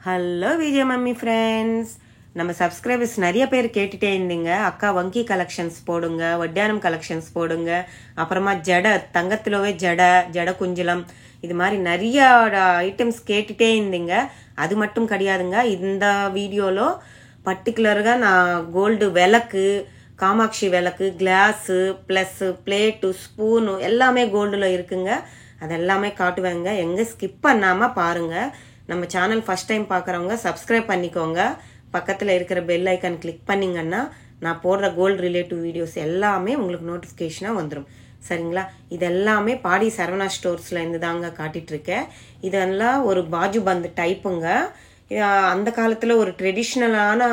Hello Vijaya mummy friends, நம்ம subscribers நிறைய பேர் கேட்டுகிட்டே இருந்தீங்க. அக்கா வங்கி கலெக்ஷன்ஸ் போடுங்க, வட்டியானம் கலெக்ஷன்ஸ் போடுங்க, அப்புறமா தங்கத்திலவே ஜட குஞ்சலம், இது மாதிரி நிறைய ஐட்டம்ஸ் கேட்டுகிட்டே இருந்தீங்க. அது மட்டும் கிடையாதுங்க, இந்த வீடியோவில் பர்டிகுலராக நான் கோல்டு விளக்கு, காமாட்சி விளக்கு, கிளாஸு ப்ளஸ் பிளேட்டு, ஸ்பூனு எல்லாமே கோல்டில் இருக்குங்க. அதெல்லாமே காட்டுவேங்க. எங்கே ஸ்கிப் பண்ணாமல் பாருங்கள். நம்ம சேனல் ஃபஸ்ட் டைம் பார்க்குறவங்க சப்ஸ்கிரைப் பண்ணிக்கோங்க. பக்கத்தில் இருக்கிற பெல் ஐக்கான் கிளிக் பண்ணிங்கன்னா நான் போடுற கோல்டு ரிலேட்டிவ் வீடியோஸ் எல்லாமே உங்களுக்கு நோட்டிஃபிகேஷனாக வந்துடும். சரிங்களா? இதெல்லாமே பாடி சரவணா ஸ்டோர்ஸில் இருந்து தாங்க காட்டிகிட்ருக்கேன். இதெல்லாம் ஒரு பாஜு பந்து டைப்புங்க. அந்த காலத்தில் ஒரு ட்ரெடிஷ்னலான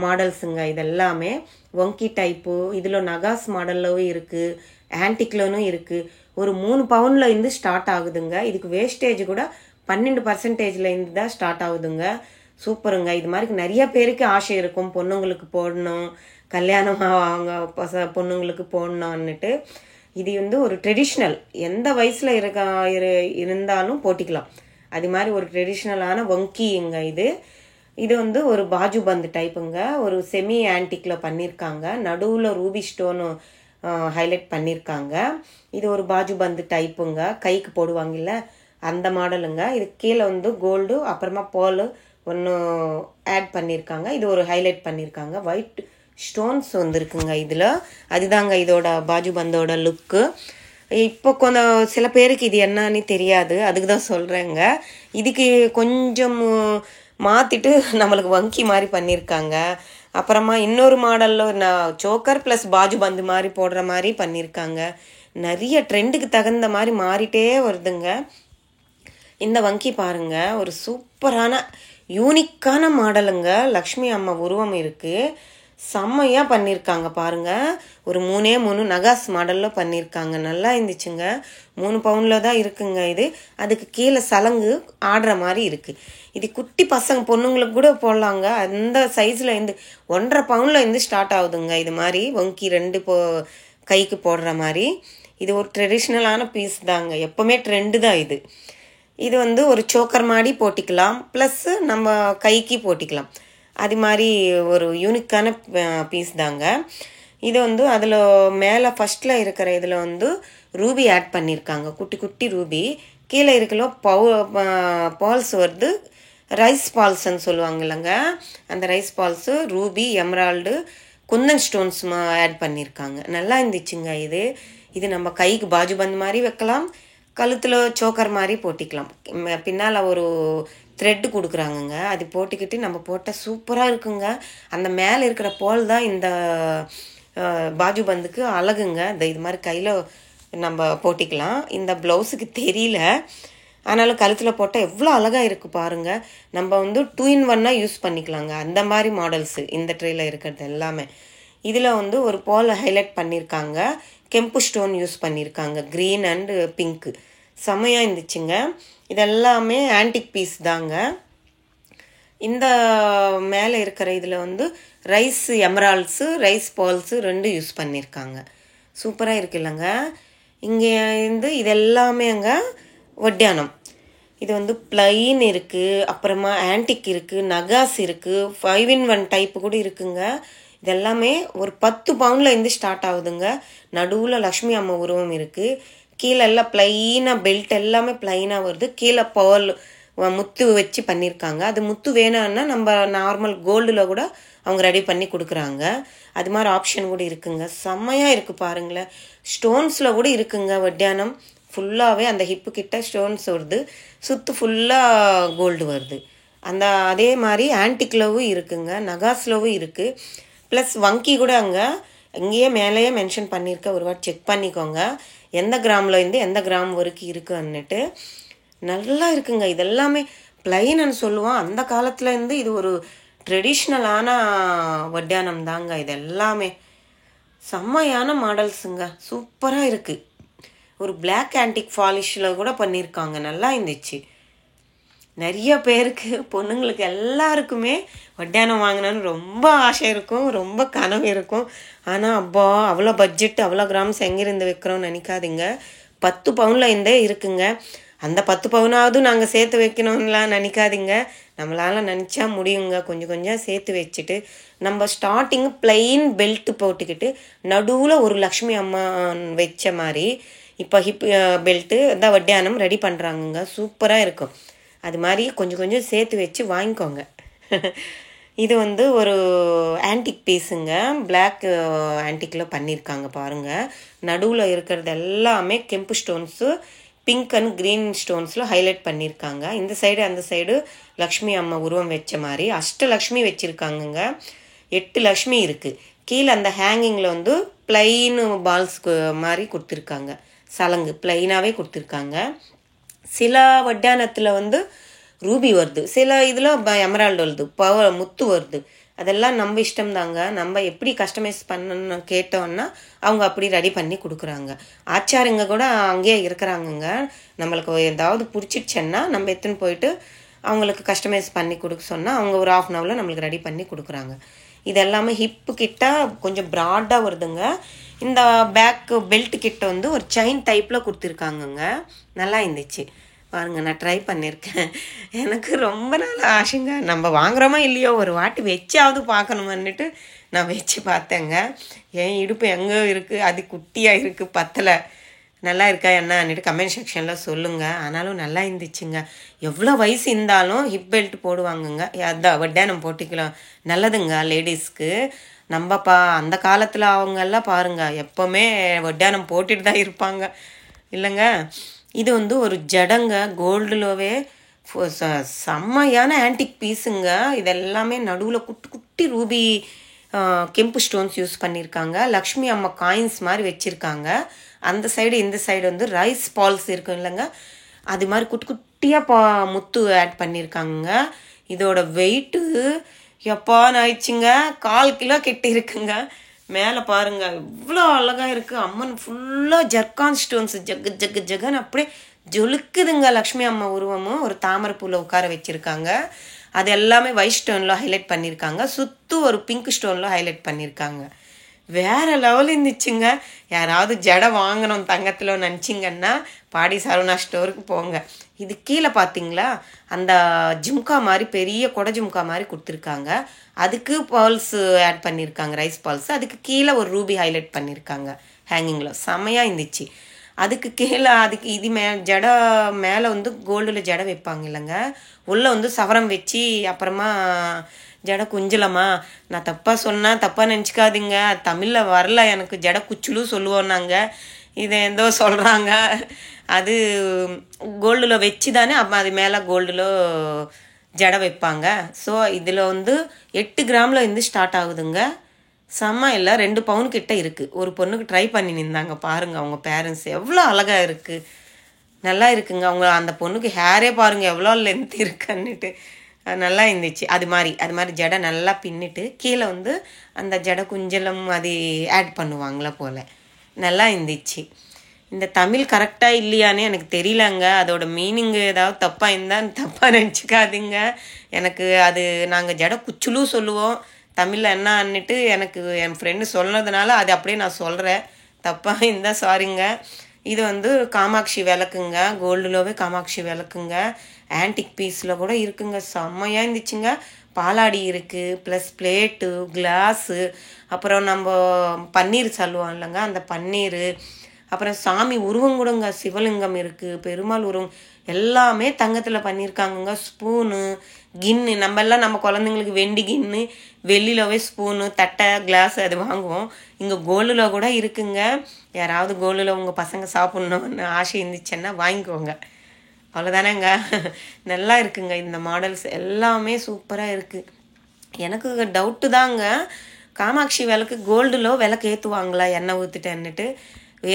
மாடல்ஸுங்க. இதெல்லாமே வங்கி டைப்பு. இதில் நகாஸ் மாடல்லவும் இருக்குது, ஆன்டிக்லனும் இருக்குது. ஒரு 3 பவுனில் இருந்து ஸ்டார்ட் ஆகுதுங்க. இதுக்கு வேஸ்டேஜ் கூட 12% இருந்து தான் ஸ்டார்ட் ஆகுதுங்க. சூப்பருங்க. இது மாதிரி நிறைய பேருக்கு ஆசை இருக்கும், பொண்ணுங்களுக்கு போடணும், கல்யாணம் அவங்க பொண்ணுங்களுக்கு போடணுன்னுட்டு. இது ஒரு ட்ரெடிஷ்னல், எந்த வயசில் இருந்தாலும் போட்டிக்கலாம். அது மாதிரி ஒரு ட்ரெடிஷ்னலான வங்கிங்க இது. இது ஒரு பாஜு பந்து டைப்புங்க. ஒரு செமி ஆன்டிக்கில் பண்ணியிருக்காங்க. நடுவில் ரூபி ஸ்டோனு ஹைலைட் பண்ணியிருக்காங்க. இது ஒரு பாஜு பந்து டைப்புங்க, கைக்கு போடுவாங்கல்ல அந்த மாடலுங்க. இது கீழே கோல்டு அப்புறமா பேர்ல் ஒன்று ஆட் பண்ணியிருக்காங்க. இது ஒரு ஹைலைட் பண்ணியிருக்காங்க. ஒயிட் ஸ்டோன்ஸ் வந்துருக்குங்க இதில். அதுதாங்க இதோட பாஜு பந்தோட லுக்கு. இப்போ கொஞ்சம் சில பேருக்கு இது என்னன்னு தெரியாது, அதுக்கு தான் சொல்கிறேங்க. இதுக்கு கொஞ்சம் மாற்றிட்டு நம்மளுக்கு வங்கி மாதிரி பண்ணியிருக்காங்க. அப்புறமா இன்னொரு மாடலில் சோக்கர் ப்ளஸ் பாஜு பந்து மாதிரி போடுற மாதிரி பண்ணியிருக்காங்க. நிறைய ட்ரெண்டுக்கு தகுந்த மாதிரி மாறிட்டே வருதுங்க. இந்த வங்கி பாருங்க, ஒரு சூப்பரான யூனிக்கான மாடலுங்க. லக்ஷ்மி அம்மா உருவம் இருக்குது, செம்மையாக பண்ணியிருக்காங்க பாருங்க. ஒரு 3 நகாஸ் மாடலில் பண்ணியிருக்காங்க. நல்லா இருந்துச்சுங்க. 3 பவுனில் தான் இருக்குங்க இது. அதுக்கு கீழே சலங்கு ஆடுற மாதிரி இருக்குது. இது குட்டி பசங்க பொண்ணுங்களுக்கு கூட போடலாங்க. அந்த சைஸில் இருந்து 1.5 பவுனில் இருந்து ஸ்டார்ட் ஆகுதுங்க. இது மாதிரி வங்கி 2 கைக்கு போடுற மாதிரி. இது ஒரு ட்ரெடிஷ்னலான பீஸ் தாங்க, எப்போவுமே ட்ரெண்டு தான் இது. இது ஒரு சோக்கர் மாதிரி போட்டிக்கலாம், ப்ளஸ்ஸு நம்ம கைக்கு போட்டிக்கலாம். அது மாதிரி ஒரு யூனிக்கான பீஸ் தாங்க இது. அதில் மேலே ஃபஸ்ட்டில் இருக்கிற இதில் ரூபி ஆட் பண்ணியிருக்காங்க, குட்டி குட்டி ரூபி. கீழே இருக்கல பால்ஸ் வருது, ரைஸ் பால்ஸ்ன்னு சொல்லுவாங்க இல்லைங்க, அந்த rice balls, ruby, emerald, kundan stones add பண்ணியிருக்காங்க. நல்லா இருந்துச்சுங்க இது. இது நம்ம கைக்கு பாஜு பந்து மாதிரி வைக்கலாம், கழுத்தில் சோக்கர் மாதிரி போட்டிக்கலாம். பின்னால் ஒரு த்ரெட்டு கொடுக்குறாங்கங்க, அது போட்டுக்கிட்டு நம்ம போட்டால் சூப்பராக இருக்குங்க. அந்த மேலே இருக்கிற போல் தான் இந்த பாஜு பந்துக்கு அழகுங்க. இது மாதிரி கையில் நம்ம போட்டிக்கலாம். இந்த ப்ளவுஸுக்கு தெரியல, ஆனாலும் கழுத்தில் போட்டால் எவ்வளோ அழகாக இருக்குது பாருங்கள். நம்ம 2 in 1 யூஸ் பண்ணிக்கலாங்க. அந்த மாதிரி மாடல்ஸு இந்த ட்ரேயில் இருக்கிறது எல்லாமே. இதில் ஒரு போல் ஹைலைட் பண்ணியிருக்காங்க, கெம்பு ஸ்டோன் யூஸ் பண்ணியிருக்காங்க, க்ரீன் அண்டு பிங்க்கு. செம்மையாக இருந்துச்சுங்க. இதெல்லாமே ஆன்டிக் பீஸ் தாங்க. இந்த மேலே இருக்கிற இதில் ரைஸ் எமரால்ட்ஸு, ரைஸ் பால்ஸு 2 யூஸ் பண்ணியிருக்காங்க. சூப்பராக இருக்கு இல்லைங்க. இங்கே இதெல்லாமே அங்கே வட்டியானம். இது பிளைன் இருக்குது, அப்புறமா ஆன்டிக் இருக்குது, நகாஸ் இருக்குது, 5 in 1 டைப்பு கூட இருக்குங்க. இதெல்லாமே ஒரு 10 பவுனில் இருந்து ஸ்டார்ட் ஆகுதுங்க. நடுவில் லக்ஷ்மி அம்மா உருவம் இருக்குது. கீழே எல்லாம் ப்ளைனாக பெல்ட் எல்லாமே ப்ளைனாக வருது. கீழே பேர்ல் முத்து வச்சு பண்ணியிருக்காங்க. அது முத்து வேணும்னா நம்ம நார்மல் கோல்டில் கூட அவங்க ரெடி பண்ணி கொடுக்குறாங்க. அது மாதிரி ஆப்ஷன் கூட இருக்குங்க. செம்மையாக இருக்குது பாருங்களேன். ஸ்டோன்ஸில் கூட இருக்குங்க வட்டியானம். ஃபுல்லாகவே அந்த ஹிப்பு கிட்ட ஸ்டோன்ஸ் வருது, சுற்று ஃபுல்லாக கோல்டு வருது. அதே மாதிரி ஆன்டிக்லவும் இருக்குங்க, நகாஸ்லவும் இருக்குது. ப்ளஸ் வங்கி கூட இங்கேயே மேலேயே மென்ஷன் பண்ணியிருக்க, ஒரு வாட்டி செக் பண்ணிக்கோங்க எந்த கிராமில் இருந்து எந்த கிராம் வரைக்கும் இருக்குன்னுட்டு. நல்லா இருக்குங்க. இதெல்லாமே பிளைன்னு சொல்லுவோம், அந்த காலத்துலேருந்து இது ஒரு ட்ரெடிஷ்னலான வட்டியானம் தாங்க. இது எல்லாமே செம்மையான மாடல்ஸுங்க, சூப்பராக இருக்குது. ஒரு பிளாக் ஆன்டிக் ஃபாலிஷில் கூட பண்ணியிருக்காங்க. நல்லா இருந்துச்சு. நிறைய பேருக்கு, பொண்ணுங்களுக்கு எல்லாருக்குமே வட்டியானம் வாங்கினான்னு ரொம்ப ஆசை இருக்கும், ரொம்ப கனவு இருக்கும். ஆனால் அப்பா அவ்வளோ பட்ஜெட், அவ்வளோ கிராம்ஸ் எங்கேருந்து வைக்கிறோன்னு நினைக்காதீங்க. 10 பவுனில் இருந்தே இருக்குங்க. அந்த 10 பவுனாவது நாங்கள் சேர்த்து வைக்கணும்லாம் நினைக்காதீங்க. நம்மளால் நினச்சா முடியுங்க. கொஞ்சம் கொஞ்சம் சேர்த்து வச்சுட்டு நம்ம ஸ்டார்டிங் பிளெயின் பெல்ட் போட்டுக்கிட்டு நடுவில் ஒரு லக்ஷ்மி அம்மா வச்ச மாதிரி இப்போ ஹிப் பெல்ட்டு தான் வட்டியானம் ரெடி பண்ணுறாங்கங்க. சூப்பராக இருக்கும். அது மாதிரி கொஞ்சம் கொஞ்சம் சேர்த்து வச்சு வாங்கிக்கோங்க. இது வந்து ஒரு ஆன்டிக் பீஸுங்க. பிளாக் ஆன்டிக்கில் பண்ணியிருக்காங்க பாருங்கள். நடுவில் இருக்கிறது எல்லாமே கெம்பு ஸ்டோன்ஸு, பிங்க் அண்ட் க்ரீன் ஸ்டோன்ஸில் ஹைலைட் பண்ணியிருக்காங்க. இந்த சைடு அந்த சைடு லக்ஷ்மி அம்மா உருவம் வச்ச மாதிரி அஷ்டலக்ஷ்மி வச்சுருக்காங்கங்க. 8 லக்ஷ்மி இருக்குது. கீழே அந்த ஹேங்கிங்கில் வந்து பிளைன் பால்ஸ்க்கு மாதிரி கொடுத்துருக்காங்க. சலங்கு பிளைனாகவே கொடுத்துருக்காங்க. சில வட்டியானத்தில் வந்து ரூபி வருது, சில இதில் எமரால்டு வருது, முத்து வருது. அதெல்லாம் நம்ம இஷ்டம் தாங்க. நம்ம எப்படி கஸ்டமைஸ் பண்ணணும்னு கேட்டோன்னா அவங்க அப்படி ரெடி பண்ணி கொடுக்குறாங்க. ஆச்சாரிங்க கூட அங்கேயே இருக்கிறாங்கங்க. நம்மளுக்கு ஏதாவது பிடிச்சிடுச்சேன்னா நம்ம எடுத்துன்னு போயிட்டு அவங்களுக்கு கஸ்டமைஸ் பண்ணி கொடுக்க சொன்னால் அவங்க ஒரு 1/2 hourல நம்மளுக்கு ரெடி பண்ணி கொடுக்குறாங்க. இது எல்லாமே ஹிப்பு கிட்ட கொஞ்சம் ப்ராடாக வருதுங்க. இந்த பேக் பெல்ட் கிட்ட வந்து ஒரு செயின் டைப்பில் கொடுத்துருக்காங்கங்க. நல்லா இருந்துச்சு பாருங்க. நான் ட்ரை பண்ணியிருக்கேன். எனக்கு ரொம்ப நாள் ஆசைங்க. நம்ம வாங்குகிறோமோ இல்லையோ ஒரு வாட்டி வச்சாவது பார்க்கணுமன்னுட்டு நான் வச்சு பார்த்தேங்க. என் இடுப்பு எங்கே இருக்குது, அது குட்டியாக இருக்குது, பத்தலை. நல்லா இருக்கா என்னன்னுட்டு கமெண்ட் செக்ஷனில் சொல்லுங்கள். ஆனாலும் நல்லா இருந்துச்சுங்க. எவ்வளோ வயசு இருந்தாலும் ஹிப் பெல்ட் போடுவாங்கங்க. அதான் வட்டியானம் போட்டுக்கலாம், நல்லதுங்க லேடிஸ்க்கு. நம்மப்பா அந்த காலத்தில் அவங்கெல்லாம் பாருங்கள் எப்போவுமே வட்டியானம் போட்டுட்டு தான் இருப்பாங்க இல்லைங்க. இது வந்து ஒரு ஜடங்க, கோல்டுலவே செம்மையான ஆன்டிக் பீஸுங்க. இதெல்லாமே நடுவில் குட்டி குட்டி ரூபி கெம்பு ஸ்டோன்ஸ் யூஸ் பண்ணியிருக்காங்க. லக்ஷ்மி அம்மா காயின்ஸ் மாதிரி வச்சுருக்காங்க. அந்த சைடு இந்த சைடு வந்து ரைஸ் பால்ஸ் இருக்கும் இல்லைங்க, அது மாதிரி குட்டி குட்டியாக முத்து ஆட் பண்ணியிருக்காங்க. இதோட வெயிட்டு எப்பான்னு ஆயிடுச்சுங்க, 1/4 கிலோ கிட்ட இருக்குங்க. மேலே பாருங்கள் இவ்வளோ அழகாக இருக்குது. அம்மன் ஃபுல்லாக ஜர்கான் ஸ்டோன்ஸ் ஜக்கு ஜக்கு ஜகன்னு அப்படியே ஜொலுக்குதுங்க. லக்ஷ்மி அம்மா உருவமும் ஒரு தாமரை பூவில் உட்கார வச்சுருக்காங்க. அது எல்லாமே ஒயிட் ஸ்டோனில் ஹைலைட் பண்ணியிருக்காங்க. சுற்றி ஒரு பிங்க் ஸ்டோனில் ஹைலைட் பண்ணியிருக்காங்க. வேறு லெவல் இருந்துச்சுங்க. யாராவது ஜடை வாங்கணும் தங்கத்தில் நினச்சிங்கன்னா பாடி சரவணா ஸ்டோருக்கு போங்க. இது கீழே பார்த்தீங்களா அந்த ஜும்கா மாதிரி பெரிய கொடை ஜும்கா மாதிரி கொடுத்துருக்காங்க. அதுக்கு பால்ஸ் ஆட் பண்ணியிருக்காங்க, ரைஸ் பால்ஸ். அதுக்கு கீழே ஒரு ரூபி ஹைலைட் பண்ணியிருக்காங்க ஹேங்கிங்கில். செமையாக இருந்துச்சு. அதுக்கு கீழே அதுக்கு இது ஜடை மேலே வந்து கோல்டில் ஜடை வைப்பாங்க இல்லைங்க, உள்ளே வந்து சவரம் வச்சு அப்புறமா ஜடை குஞ்சலமா. நான் தப்பாக சொன்னால் தப்பாக நினச்சிக்காதீங்க, தமிழில் வரல எனக்கு. ஜடை குச்சுலும் சொல்லுவோம் நாங்கள், இதை ஏதோ சொல்கிறாங்க. அது கோல்டில் வச்சு தானே அப்போ அது மேலே கோல்டில் ஜடை வைப்பாங்க. ஸோ இதில் வந்து 8 கிராமில் இருந்து ஸ்டார்ட் ஆகுதுங்க. செம்ம இல்லை 2 பவுன் கிட்ட இருக்குது. ஒரு பொண்ணுக்கு ட்ரை பண்ணி நின்றாங்க பாருங்கள். அவங்க பேரண்ட்ஸ் எவ்வளோ அழகாக இருக்குது, நல்லா இருக்குங்க. அவங்க அந்த பொண்ணுக்கு ஹேரே பாருங்கள் எவ்வளோ லென்த் இருக்குன்னுட்டு நல்லா இருந்துச்சு. அது மாதிரி ஜடை நல்லா பின்னிட்டு கீழே வந்து அந்த ஜடை குஞ்சலம் அது ஆட் பண்ணுவாங்களா போல். நல்லா இருந்துச்சு. இந்த தமிழ் கரெக்டாக இல்லையானே எனக்கு தெரியலங்க. அதோட மீனிங் ஏதாவது தப்பாக இருந்தால் தப்பாக நினச்சிக்காதீங்க. எனக்கு அது நாங்கள் ஜடை குச்சுலும் சொல்லுவோம் தமிழில் என்னன்னுட்டு எனக்கு என் ஃப்ரெண்டு சொன்னதுனால அது அப்படியே நான் சொல்கிறேன். தப்பாக இருந்தால் சாரிங்க. இது வந்து காமாட்சி விளக்குங்க, கோல்டுலவே காமாட்சி விளக்குங்க. ஆன்டிக் பீஸில் கூட இருக்குங்க. செம்மையாக இருந்துச்சுங்க. பாலாடி இருக்குது, ப்ளஸ் பிளேட்டு, கிளாஸு, அப்புறம் நம்ம பன்னீர் சொல்லுவோம் இல்லைங்க அந்த பன்னீர், அப்புறம் சாமி உருவம் கூடங்க, சிவலிங்கம் இருக்குது, பெருமாள் உருவம் எல்லாமே தங்கத்தில் பண்ணியிருக்காங்கங்க. ஸ்பூனு, கின்னு, நம்ம குழந்தைங்களுக்கு வெண்டி கின்னு, வெள்ளிலவே ஸ்பூனு, தட்டை, கிளாஸ் அது வாங்குவோம். இங்கே கோல்டில் கூட இருக்குங்க. யாராவது கோல்டில் உங்கள் பசங்க சாப்பிட்ணுன்னு ஆசை இருந்துச்சுன்னா வாங்கிக்கோங்க. அவ்வளோதானேங்க. நல்லா இருக்குங்க. இந்த மாடல்ஸ் எல்லாமே சூப்பராக இருக்குது. எனக்கு டவுட்டு தாங்க, காமாட்சி விளக்கு கோல்டில் விளக்கு ஏற்றுவாங்களா எண்ணெய் ஊற்றிட்டேன்னுட்டு.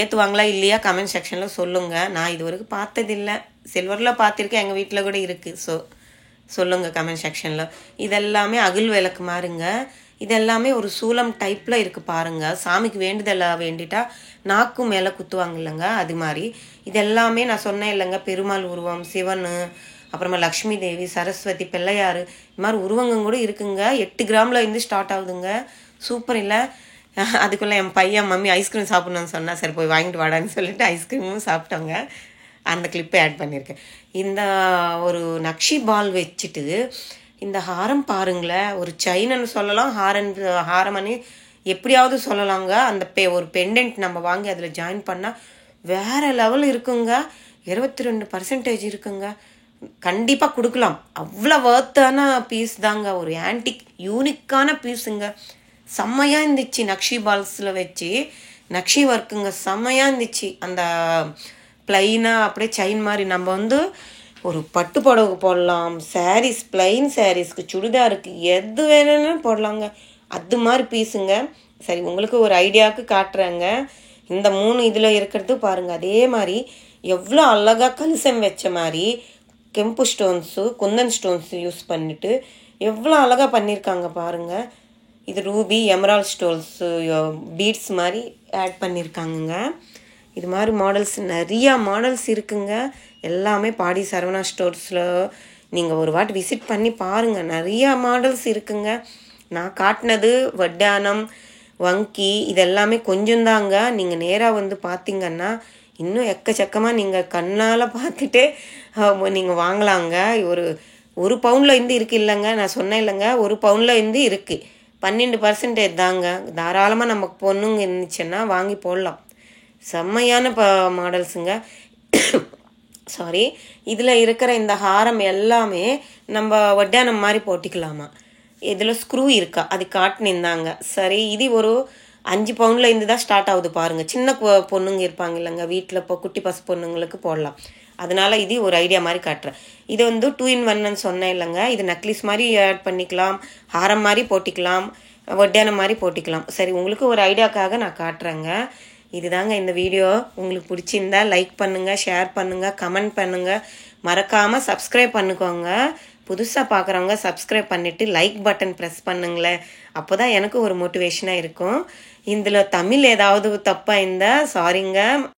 ஏற்றுவாங்களா இல்லையா கமெண்ட் செக்ஷனில் சொல்லுங்கள். நான் இது வரைக்கும் பார்த்ததில்லை. சில்வரில் பார்த்துருக்கேன், எங்கள் வீட்டில் கூட இருக்குது. ஸோ சொல்லுங்கள் கமெண்ட் செக்ஷனில். இதெல்லாமே அகில் விளக்கு மாறுங்க. இதெல்லாமே ஒரு சூலம் டைப்பில் இருக்குது பாருங்கள். சாமிக்கு வேண்டுதலாக வேண்டிட்டா நாக்கு மேலே குத்துவாங்க இல்லைங்க, அது மாதிரி. இதெல்லாமே நான் சொன்னேன் இல்லைங்க, பெருமாள் உருவம், சிவன், அப்புறமா லக்ஷ்மி தேவி, சரஸ்வதி, பிள்ளையார், இது மாதிரி உருவங்க கூட இருக்குங்க. 8 கிராமில் இருந்து ஸ்டார்ட் ஆகுதுங்க. சூப்பர் இல்லை? அதுக்குள்ளே என் பையன் மம்மி ஐஸ்கிரீம் சாப்பிட்ணுன்னு சொன்னால் சரி போய் வாங்கிட்டு வாடான்னு சொல்லிட்டு ஐஸ்கிரீமும் சாப்பிட்டோங்க. அந்த கிளிப்பை ஆட் பண்ணியிருக்கேன். இந்த ஒரு நக்ஷி பால் வச்சுட்டு இந்த ஹாரம் பாருங்களேன், ஒரு செயின்னு சொல்லலாம், ஹாரம்னு எப்படியாவது சொல்லலாங்க. அந்த ஒரு பெண்டன்ட் நம்ம வாங்கி அதில் ஜாயின் பண்ணால் வேறு லெவல் இருக்குங்க. 22% இருக்குங்க. கண்டிப்பாக கொடுக்கலாம். அவ்வளோ வர்த்தான பீஸ் தாங்க. ஒரு ஆன்டிக் யூனிக்கான பீஸுங்க. செம்மையாக இருந்துச்சு. நக்ஷி பால்ஸில் வச்சு நக்ஷி ஒர்க்குங்க செம்மையாக இருந்துச்சு. அந்த ப்ளைனாக அப்படியே செயின் மாதிரி நம்ம ஒரு பட்டு புடவை போடலாம், சாரீஸ் பிளைன் சாரீஸ்க்கு சுடிதாருக்கு எது வேணும்னு போடலாங்க. அது மாதிரி பீஸுங்க. சரி, உங்களுக்கு ஒரு ஐடியாவுக்கு காட்டுறேங்க. இந்த 3 இதில் இருக்கிறது பாருங்கள். அதே மாதிரி எவ்வளோ அழகாக கலிசம் வச்ச மாதிரி கெம்பு ஸ்டோன்ஸு குந்தன் ஸ்டோன்ஸு யூஸ் பண்ணிவிட்டு எவ்வளோ அழகாக பண்ணியிருக்காங்க பாருங்கள். இது ரூபி எமரால் ஸ்டோன்ஸு பீட்ஸ் மாதிரி ஆட் பண்ணியிருக்காங்கங்க. இது மாதிரி மாடல்ஸ் நிறையா மாடல்ஸ் இருக்குங்க. எல்லாமே பாடி சரவணா ஸ்டோர்ஸில் நீங்கள் ஒரு வாட்டி விசிட் பண்ணி பாருங்கள். நிறையா மாடல்ஸ் இருக்குங்க. நான் காட்டினது வட்டானம் வங்கி இதெல்லாமே கொஞ்சம் தாங்க. நீங்கள் நேராக பார்த்தீங்கன்னா இன்னும் எக்கச்சக்கமாக நீங்கள் கண்ணால் பார்த்துட்டு நீங்கள் வாங்கலாங்க. ஒரு பவுனில் இருக்குது இல்லைங்க, நான் சொன்னேன் இல்லைங்க, 1 பவுனில் இருக்குது. 12% தாங்க. தாராளமாக நமக்கு பொண்ணுங்க இருந்துச்சுன்னா வாங்கி போடலாம். செம்மையான மாடல்ஸுங்க. சாரி, இதில் இருக்கிற இந்த ஹாரம் எல்லாமே நம்ம வட்டானம் மாதிரி போட்டிக்கலாமா. இதில் ஸ்க்ரூ இருக்கா அது காட்டினிருந்தாங்க. சரி, இது ஒரு 5 பவுனில் இருந்து தான் ஸ்டார்ட் ஆகுது பாருங்கள். சின்ன பொண்ணுங்க இருப்பாங்க இல்லைங்க வீட்டில், இப்போ குட்டி பசு பொண்ணுங்களுக்கு போடலாம். அதனால் இது ஒரு ஐடியா மாதிரி காட்டுறேன். இது 2 in 1ன்னு சொன்னேன் இல்லைங்க. இது நக்லிஸ் மாதிரி ஆட் பண்ணிக்கலாம், ஹாரம் மாதிரி போட்டிக்கலாம், வட்டானம் மாதிரி போட்டிக்கலாம். சரி, உங்களுக்கு ஒரு ஐடியாக்காக நான் காட்டுறேங்க. இதுதாங்க இந்த வீடியோ. உங்களுக்கு பிடிச்சிருந்தா லைக் பண்ணுங்கள், ஷேர் பண்ணுங்கள், கமெண்ட் பண்ணுங்கள். மறக்காமல் சப்ஸ்கிரைப் பண்ணிக்கோங்க. புதுசாக பார்க்குறவங்க சப்ஸ்கிரைப் பண்ணிவிட்டு லைக் பட்டன் ப்ரெஸ் பண்ணுங்களேன். அப்போ தான் எனக்கு ஒரு மோட்டிவேஷனாக இருக்கும். இதில் தமிழ் ஏதாவது தப்பாக இருந்தால் சாரிங்க.